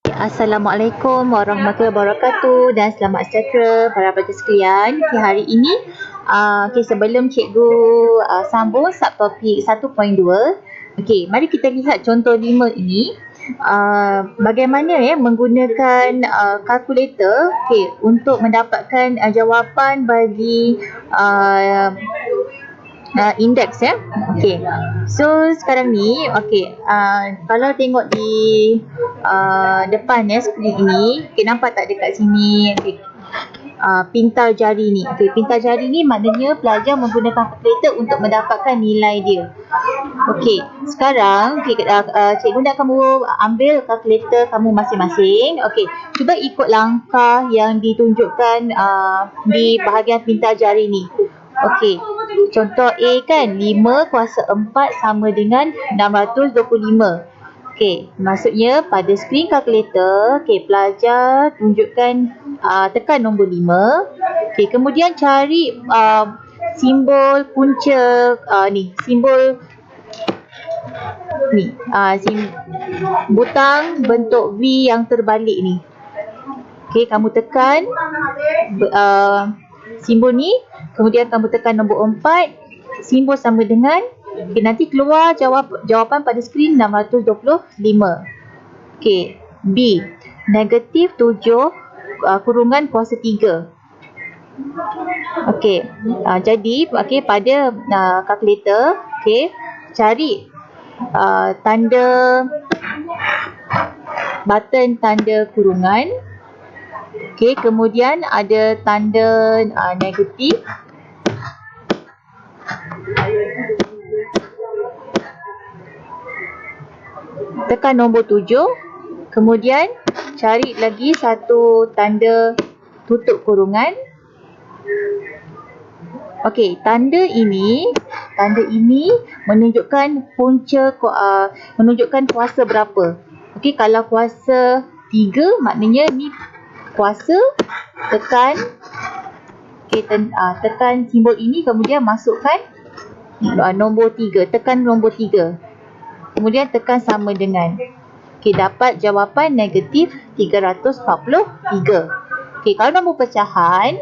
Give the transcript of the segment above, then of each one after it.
Assalamualaikum warahmatullahi wabarakatuh dan selamat sejahtera para pelajar sekalian. Hari ini sebelum cikgu sambung subtopik 1.2, mari kita lihat contoh 5 ini. Bagaimana menggunakan kalkulator untuk mendapatkan jawapan bagi indeks So sekarang ni kalau tengok di depan skrin ini, nampak tak dekat sini pintar jari ni. Pintar jari ni maknanya pelajar menggunakan kalkulator untuk mendapatkan nilai dia. Sekarang cikgu nak kamu ambil kalkulator kamu masing-masing. Cuba ikut langkah yang ditunjukkan di bahagian pintar jari ni. Contoh A kan, 5 kuasa 4 sama dengan 625. Maksudnya pada skrin kalkulator, pelajar tunjukkan, tekan nombor 5. Kemudian cari simbol punca simbol ni, butang bentuk V yang terbalik ni. Kamu tekan simbol ni, kemudian kamu tekan nombor 4, simbol sama dengan, nanti keluar jawapan pada skrin 625. B, negatif 7 kurungan kuasa 3. Jadi pada kalkulator, cari tanda button tanda kurungan. Kemudian ada tanda negatif. Tekan nombor 7. Kemudian cari lagi satu tanda tutup kurungan. Tanda ini menunjukkan punca, menunjukkan kuasa berapa. Kalau kuasa 3 maknanya ni kuasa, tekan tekan simbol ini, kemudian masukkan nombor 3, tekan nombor 3, kemudian tekan sama dengan, dapat jawapan negatif 343. Kalau nombor pecahan,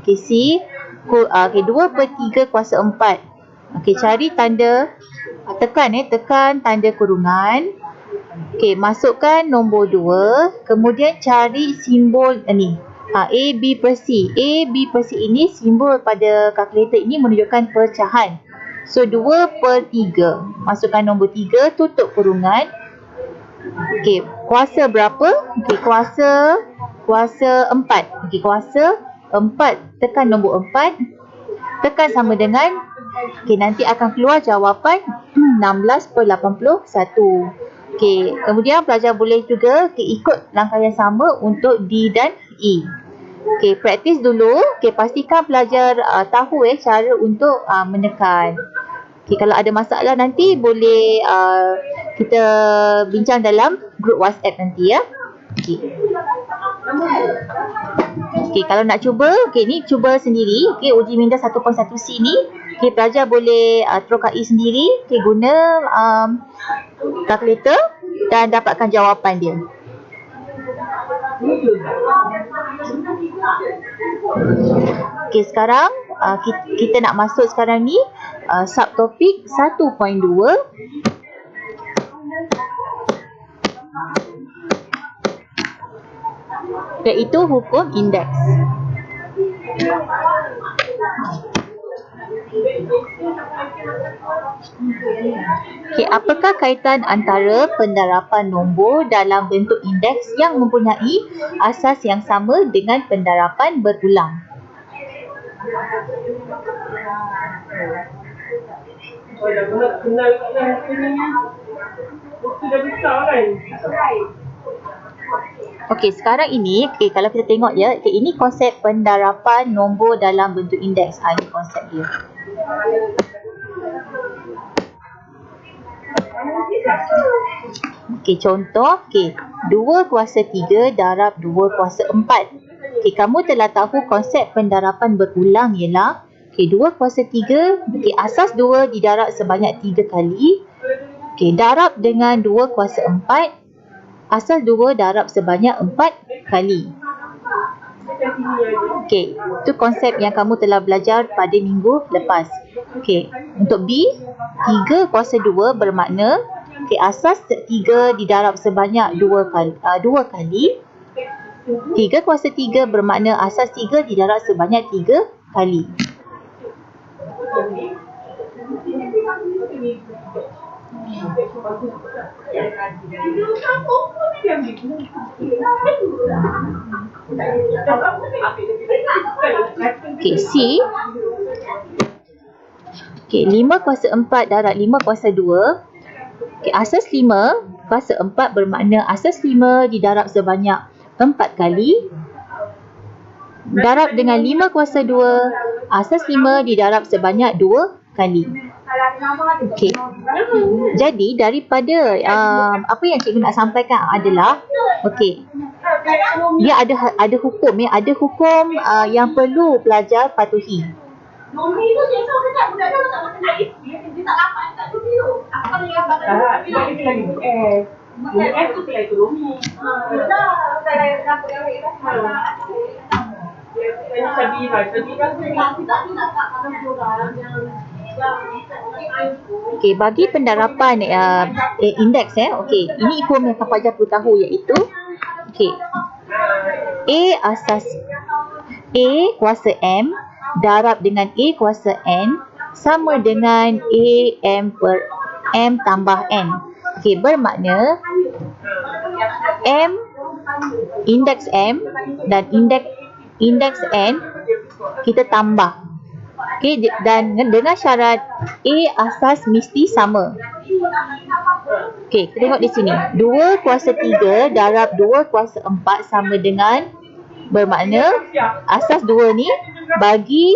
C, 2/3 kuasa 4. Cari tanda, tekan tanda kurungan. Masukkan nombor 2, kemudian cari simbol ni, A, B per C. A, B per C ini simbol pada kalkulator ini menunjukkan pecahan. So 2/3, masukkan nombor 3, tutup kurungan. Kuasa berapa? Kuasa 4. Kuasa 4, tekan nombor 4, tekan sama dengan, nanti akan keluar jawapan 16/81. Kemudian pelajar boleh juga ikut langkah yang sama untuk D dan E. Praktis dulu. Pastikan pelajar tahu cara untuk menekan. Kalau ada masalah nanti boleh kita bincang dalam grup WhatsApp nanti ya. Kalau nak cuba, ni cuba sendiri. Uji minda 1.1C ni, pelajar boleh trokai sendiri, guna kalkulator dan dapatkan jawapan dia. Sekarang kita nak masuk sekarang ni subtopik 1.2, iaitu hukum indeks. Apakah kaitan antara pendarapan nombor dalam bentuk indeks yang mempunyai asas yang sama dengan pendarapan berulang? Sekarang ini, kalau kita tengok ya, ini konsep pendarapan nombor dalam bentuk indeks. Ini konsep dia. Contoh, 2 kuasa 3 darab 2 kuasa 4. Kamu telah tahu konsep pendarapan berulang ialah 2 kuasa 3, asas 2 didarab sebanyak 3 kali. Darab dengan 2 kuasa 4. asas 2 darab sebanyak 4 kali. Okey, itu konsep yang kamu telah belajar pada minggu lepas. Okey, untuk B, 3 kuasa 2 bermakna asas 3 didarab sebanyak 2 kali. 3 kuasa 3 bermakna asas 3 didarab sebanyak 3 kali. Okey, C. Okey, 5 kuasa 4 darab 5 kuasa 2. Okey, asas 5 kuasa 4 bermakna asas 5 didarab sebanyak 4 kali. Darab dengan 5 kuasa 2, asas 5 didarab sebanyak 2 kali. Okey. Jadi daripada apa yang cikgu nak sampaikan adalah okey. Dia ada hukum ya, ada hukum yang perlu pelajar patuhi. Nomi tu saya tahu kan budak dia tak makan air. Dia tak dapat tak tu dia. Apa dia kata? Dia lagi S tu saya tu Nomi. Dah saya dapat air dah. Saya Sabira tak Okey, bagi pendarapan indeks okey, ini hukum yang Kak Fajar perlu tahu iaitu okey. A kuasa M darab dengan A kuasa N sama dengan AM per M tambah N. Okey, bermakna indeks M dan indeks N kita tambah. Okey, dan dengan syarat A asas mesti sama. Okey, kita tengok di sini. 2 kuasa 3 darab 2 kuasa 4 sama dengan, bermakna asas 2 ni bagi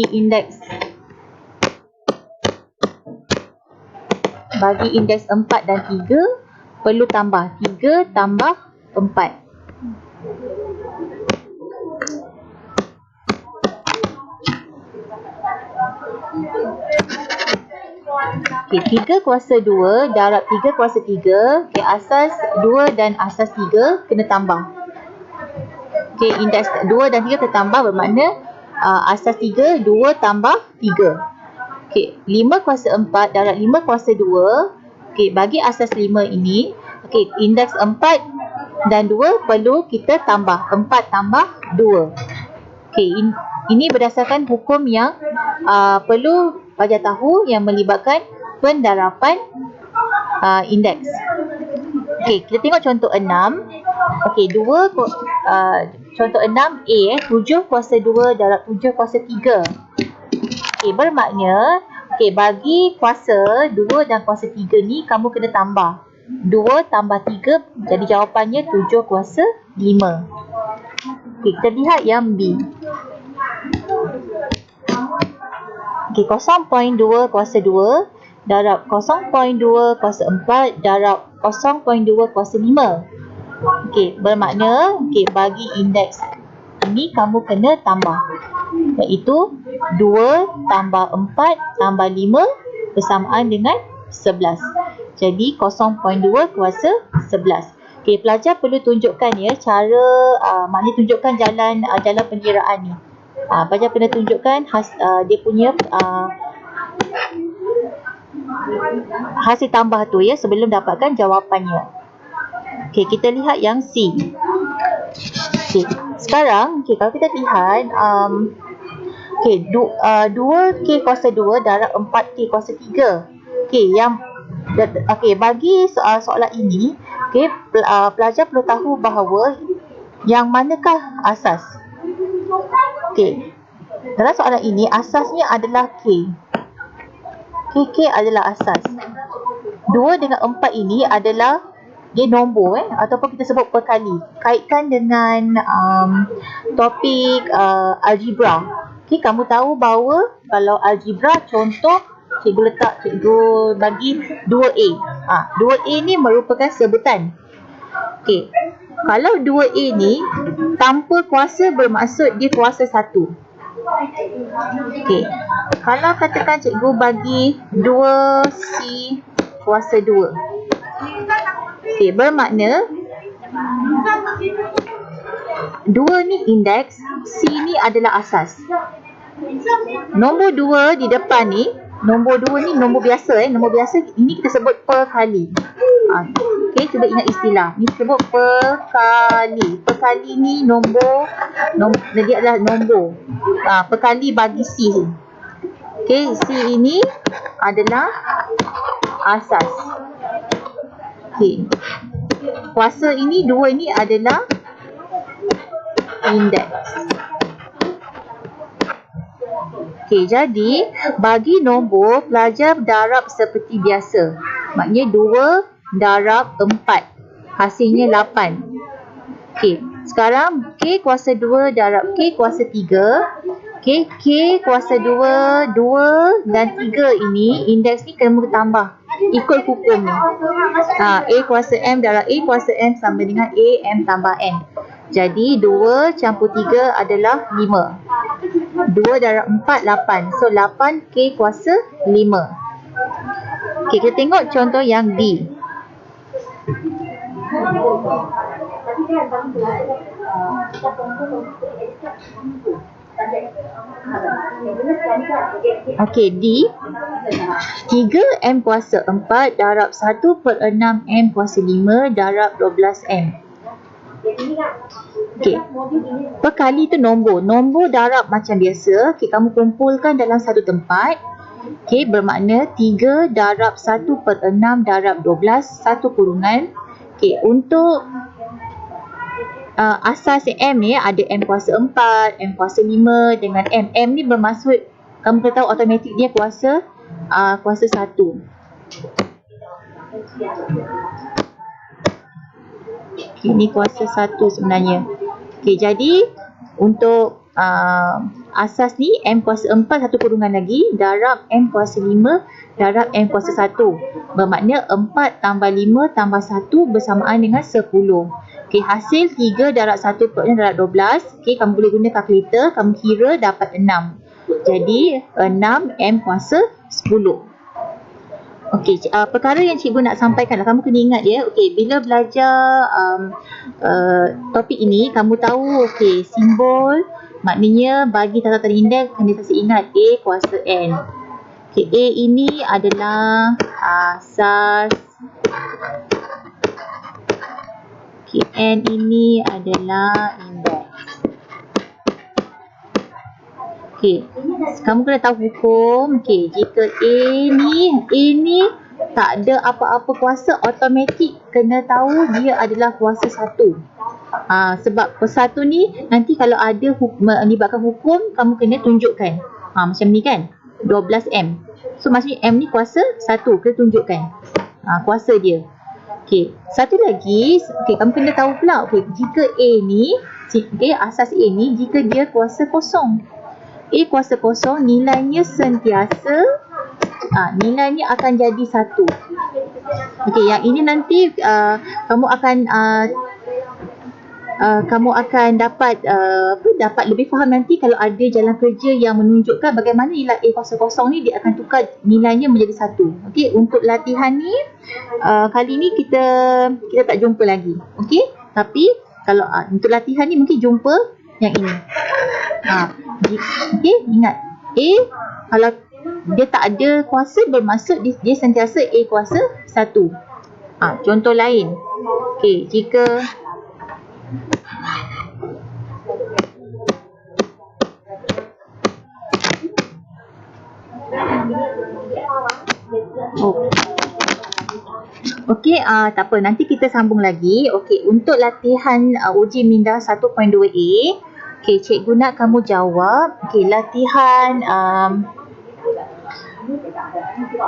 indeks 4 dan 3 perlu tambah 3 tambah 4. Okey, 3 kuasa 2 darab 3 kuasa 3. Okey, asas 2 dan asas 3 kena tambah. Okey, indeks 2 dan 3 kena tambah bermakna asas 3, 2 tambah 3. Okey, 5 kuasa 4 darab 5 kuasa 2. Okey, bagi asas 5 ini, okey, indeks 4 dan 2 perlu kita tambah. 4 tambah 2. Okey, ini berdasarkan hukum yang perlu pelajar tahu yang melibatkan pendarapan indeks. Okey, kita tengok contoh 6. Okey, contoh 6A 7 kuasa 2 darab 7 kuasa 3. Okey, bermakna bagi kuasa 2 dan kuasa 3 ni kamu kena tambah. 2 tambah 3 jadi jawapannya 7 kuasa 5. Okey, kita lihat yang B. Okey, 0.2 kuasa 2 darab 0.2 kuasa 4 darab 0.2 kuasa 5. Okey, bermakna bagi indeks ini kamu kena tambah, iaitu 2 tambah 4 tambah 5 bersamaan dengan 11. Jadi 0.2 kuasa 11. Okey, pelajar perlu tunjukkan ya cara maknanya tunjukkan jalan pengiraan ni. Pelajar kena tunjukkan dia punya hasil tambah tu ya sebelum dapatkan jawapannya. Okey, kita lihat yang C. Okey, sekarang kalau kita lihat 2K kuasa 2 darab 4K kuasa 3. Okey, bagi soalan ini, pelajar perlu tahu bahawa yang manakah asas. Okey, dalam soalan ini asasnya adalah K. K adalah asas. 2 dengan 4 ini adalah dia nombor ataupun kita sebut perkali. Kaitkan dengan topik algebra. Okey, kamu tahu bahawa kalau algebra contoh cikgu bagi 2A. 2A ni merupakan sebutan. Okey, kalau 2A ni tanpa kuasa bermaksud dia kuasa 1. Okey, kalau katakan cikgu bagi 2C kuasa 2. Okey, bermakna 2 ni indeks, C ni adalah asas. Nombor 2 di depan ni, nombor 2 ni nombor biasa nombor biasa ini kita sebut perkali. Okey, cuba ingat istilah. Ni sebut perkali. Perkali ni nombor dia adalah nombor. Perkali bagi C. Okey, C ini adalah asas. Okey. Kuasa ini 2 ini adalah indeks. Okey, jadi bagi nombor pelajar darab seperti biasa. Maknanya 2 darab 4. Hasilnya 8. Okey, sekarang K kuasa 2 darab K kuasa 3. Okey, K kuasa 2, 2 dan 3 ini indeks ni kena tambah. Ikut hukum ni. A kuasa M darab A kuasa M sama dengan A M tambah N. Jadi 2 campur 3 adalah 5. 2 darab 4, 8. So 8 K kuasa 5. Okey, kita tengok contoh yang D. Okey, D 3M kuasa 4 darab 1/6M kuasa 5 darab 12M. Okey, perkali tu nombor. Nombor darab macam biasa. Okey, kamu kumpulkan dalam satu tempat. Okey, bermakna 3 darab 1/6 darab 12, satu kurungan. Okey, untuk asas M ni ada M kuasa 4, M kuasa 5 dengan M. M ni bermaksud kamu kena tahu automatik dia kuasa 1. Okay, ni kuasa 1 sebenarnya. Okay, jadi untuk asas ni M kuasa 4 satu kurungan lagi darab M kuasa 5 darab M kuasa 1. Bermakna 4 tambah 5 tambah 1 bersamaan dengan 10. Okey, hasil 3 darab 1 darab 12. Okey, kamu boleh guna kalkulator, kamu kira dapat 6. Jadi 6 M kuasa 10. Okey, perkara yang cikgu nak sampaikan lah, kamu kena ingat ya. Okey, bila belajar topik ini, kamu tahu okey, simbol maknanya bagi tata-tata indeks kena sentiasa ingat A kuasa N. Okey, A ini adalah asas. Okey, N ini adalah indeks. Okey, kamu kena tahu hukum. Okey, jika A ni tak ada apa-apa kuasa, automatik kena tahu dia adalah kuasa 1. Sebab kuasa 1 ni nanti kalau ada melibatkan hukum, kamu kena tunjukkan. Macam ni kan, 12M. So maksudnya M ni kuasa 1, kena tunjukkan kuasa dia. Okey, satu lagi, okey, kamu kena tahu pula, okey, jika A ni, okey, asas A ni jika dia kuasa kosong. A kuasa kosong, nilainya sentiasa nilainya akan jadi 1. Okey, yang ini nanti kamu akan dapat dapat lebih faham nanti kalau ada jalan kerja yang menunjukkan bagaimana nilai A kuasa kosong ni dia akan tukar nilainya menjadi 1. Okey, untuk latihan ni kali ni kita tak jumpa lagi. Okey, tapi kalau untuk latihan ni mungkin jumpa yang ini. Okey, ingat A kalau dia tak ada kuasa bermaksud dia sentiasa A kuasa 1. Contoh lain. Okey, jika Okey, tak apa, nanti kita sambung lagi. Okey, untuk latihan uji minda 1.2A, okey, cikgu nak kamu jawab. Okey, latihan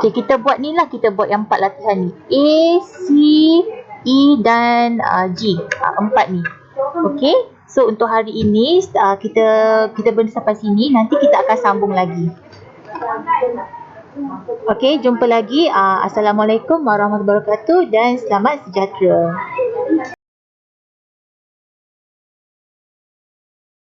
okey, kita buat ni lah, kita buat yang 4 latihan ni. A, C, E dan G. 4 ni. Okey, so untuk hari ini kita berhenti sampai sini. Nanti kita akan sambung lagi. Okey, jumpa lagi. Assalamualaikum warahmatullahi wabarakatuh dan selamat sejahtera.